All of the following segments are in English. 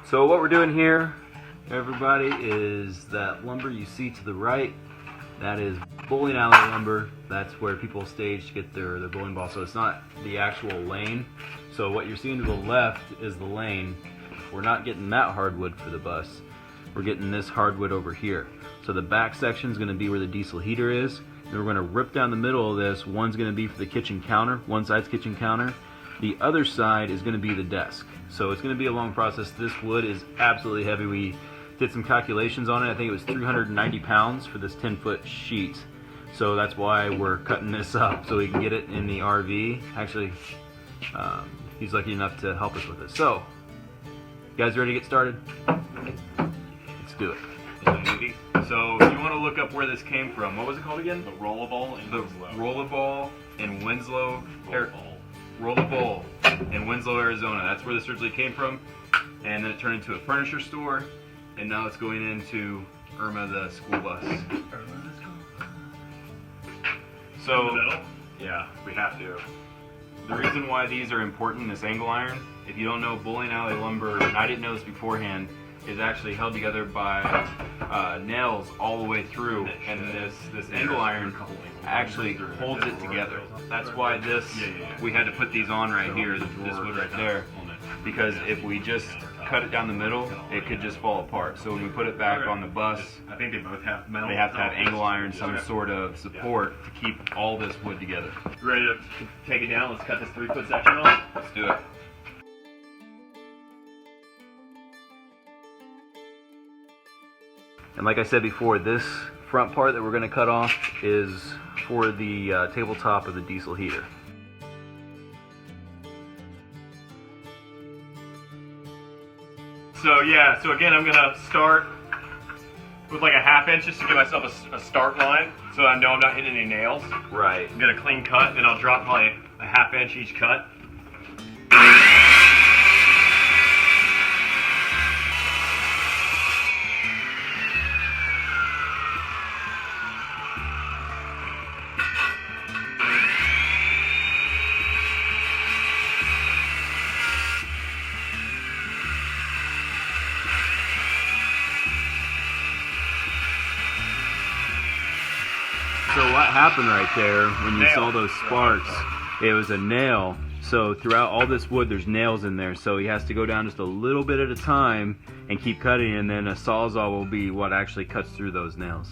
So what we're doing here, everybody, is that lumber you see to the right, that is bowling alley lumber. That's where people stage to get their bowling ball. So it's not the actual lane. So what you're seeing to the left is the lane. We're not getting that hardwood for the bus. We're getting this hardwood over here. So the back section is going to be where the diesel heater is. And we're going to rip down the middle of this. One's going to be for the kitchen counter. One side's kitchen counter. The other side is going to be the desk. So it's going to be a long process. This wood is absolutely heavy. We did some calculations on it. I think it was 390 pounds for this 10-foot sheet. So that's why we're cutting this up so we can get it in the RV. Actually, he's lucky enough to help us with this. So, you guys ready to get started? Let's do it. So you want to look up where this came from. What was it called again? The Rollerball in Winslow. Rollerball in Winslow. Rollerball in Winslow, Arizona. That's where this originally came from. And then it turned into a furniture store. And now it's going into Irma, the school bus. So, yeah, we have to. The reason why these are important, this angle iron, if you don't know, bowling alley lumber, and I didn't know this beforehand, is actually held together by nails all the way through, and this angle iron actually holds it together. That's why we had to put these on right here, this wood right there, because if we just cut it down the middle, it could just fall apart. So when we put it back on the bus, I think they both have metal. they have to have angle iron, some sort of support to keep all this wood together. Ready to take it down? Let's cut this 3-foot section off. Let's do it. And like I said before, this front part that we're going to cut off is for the tabletop of the diesel heater. So yeah, so again, I'm gonna start with like a 1/2 inch just to give myself a start line, so I know I'm not hitting any nails. Right. I'm gonna clean cut, then I'll drop probably a 1/2 inch each cut. So what happened right there when you saw those sparks, it was a nail. So throughout all this wood there's nails in there, so he has to go down just a little bit at a time and keep cutting, and then a sawzall will be what actually cuts through those nails.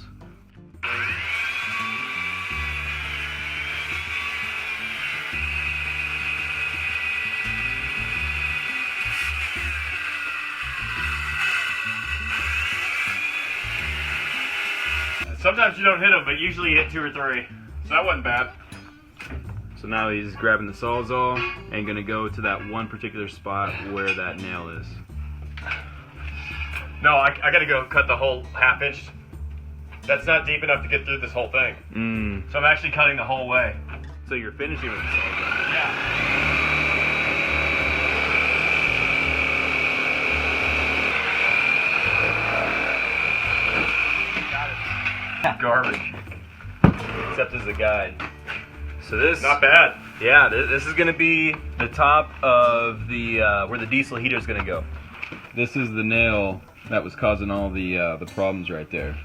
Sometimes you don't hit them, but usually you hit 2 or 3. So that wasn't bad. So now he's grabbing the sawzall and gonna go to that one particular spot where that nail is. No, I gotta go cut the whole 1/2 inch. That's not deep enough to get through this whole thing. So I'm actually cutting the whole way. So you're finishing with the sawzall. Yeah. Garbage. Except as a guide. So this, Not bad. yeah, this is gonna be the top of the where the diesel heater is gonna go. This is the nail that was causing all the problems right there.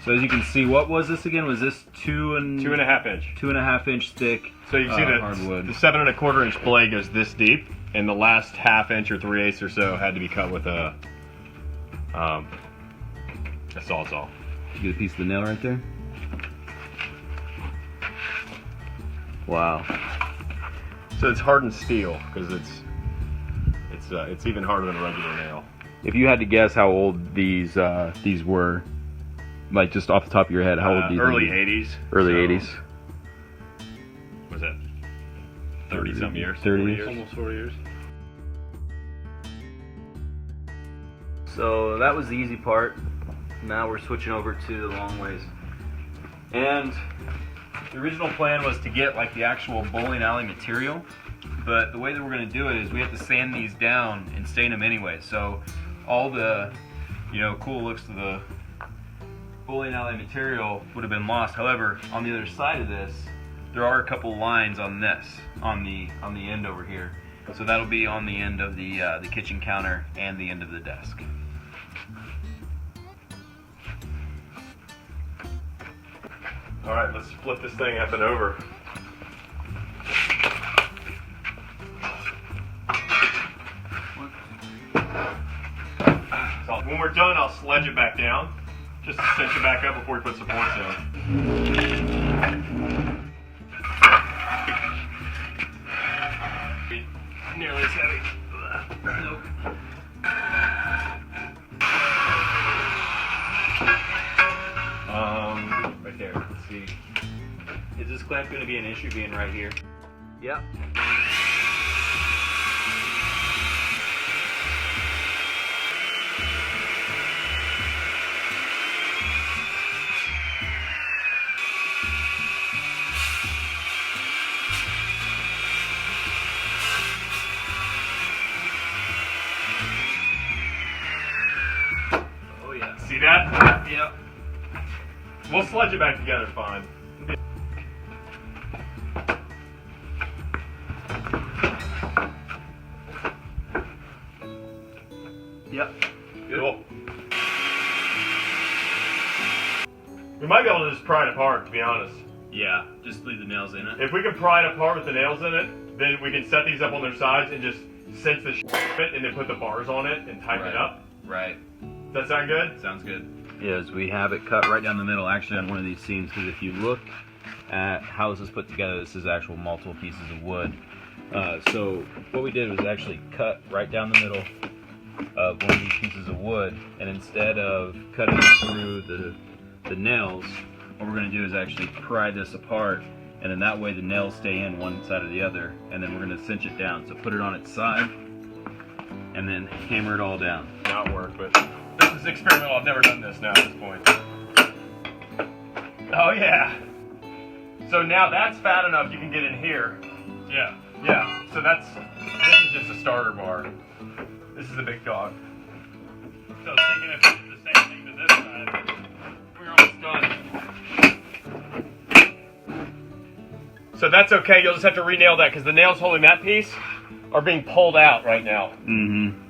So as you can see, what was this again? Was this 2.5 inch. 2.5 inch thick? So you see hardwood. the 7 1/4 inch blade goes this deep, and the last 1/2 inch or 3/8 or so had to be cut with a sawzall. You get a piece of the nail right there? Wow. So it's hardened steel because it's even harder than a regular nail. If you had to guess how old these were, like just off the top of your head, how old do you early think? 80s. Early So, 80s. Was that 30 some years? 30 40 years. Almost 40 years. So that was the easy part. Now we're switching over to the long ways. And the original plan was to get like the actual bowling alley material, but the way that we're going to do it is we have to sand these down and stain them anyway. So all the cool looks to the bowling alley material would have been lost. However, on the other side of this, there are a couple lines on this, on the end over here. So that'll be on the end of the kitchen counter and the end of the desk. All right, let's flip this thing up and over. So when we're done, I'll sledge it back down, just to cinch it back up before we put supports in. Nearly as heavy. Nope. Right there. Let's see. Is this clamp going to be an issue being right here? Yep. Oh yeah. See that? Yep. We'll sledge it back together fine. Yep. Good. Cool. We might be able to just pry it apart, to be honest. Yeah, just leave the nails in it. If we can pry it apart with the nails in it, then we can set these up on their sides and just cinch the shit and then put the bars on it and tighten it up. Right. Does that sound good? Sounds good. Is we have it cut right down the middle, actually on one of these seams, because if you look at how this is put together, this is actual multiple pieces of wood. So what we did was actually cut right down the middle of one of these pieces of wood, and instead of cutting through the nails, what we're going to do is actually pry this apart, and then that way the nails stay in one side or the other, and then we're going to cinch it down. So put it on its side, and then hammer it all down. Not work, but this is experimental. I've never done this now at this point. Oh yeah. So now that's fat enough you can get in here. Yeah. Yeah. So this is just a starter bar. This is the big dog. So I was thinking if we did the same thing to this side, we're almost done. So that's okay. You'll just have to re-nail that because the nails holding that piece are being pulled out right now. Mm-hmm.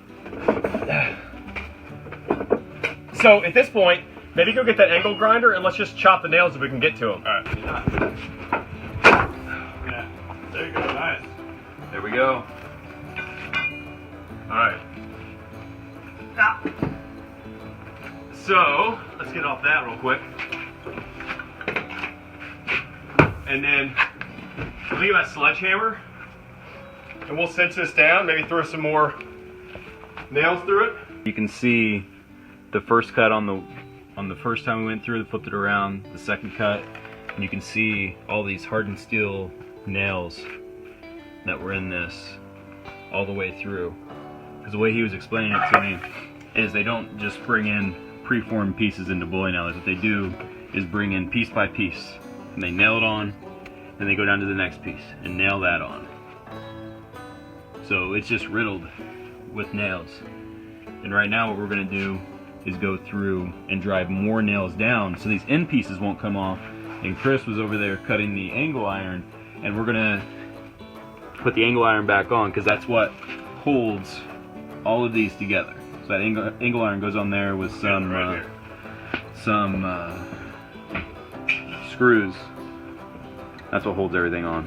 So at this point, maybe go get that angle grinder and let's just chop the nails if we can get to them. All right. Yeah. There you go. Nice. There we go. All right. So let's get off that real quick. And then we'll leave that sledgehammer and we'll cinch this down, maybe throw some more nails through it. You can see the first cut on the first time we went through, flipped it around, the second cut, and you can see all these hardened steel nails that were in this all the way through. Because the way he was explaining it to me is they don't just bring in preformed pieces into bowling alleys. What they do is bring in piece by piece, and they nail it on, then they go down to the next piece and nail that on. So it's just riddled with nails. And right now what we're going to do is go through and drive more nails down so these end pieces won't come off. And Chris was over there cutting the angle iron, and we're going to put the angle iron back on because that's what holds all of these together. So that angle iron goes on there with some screws. That's what holds everything on.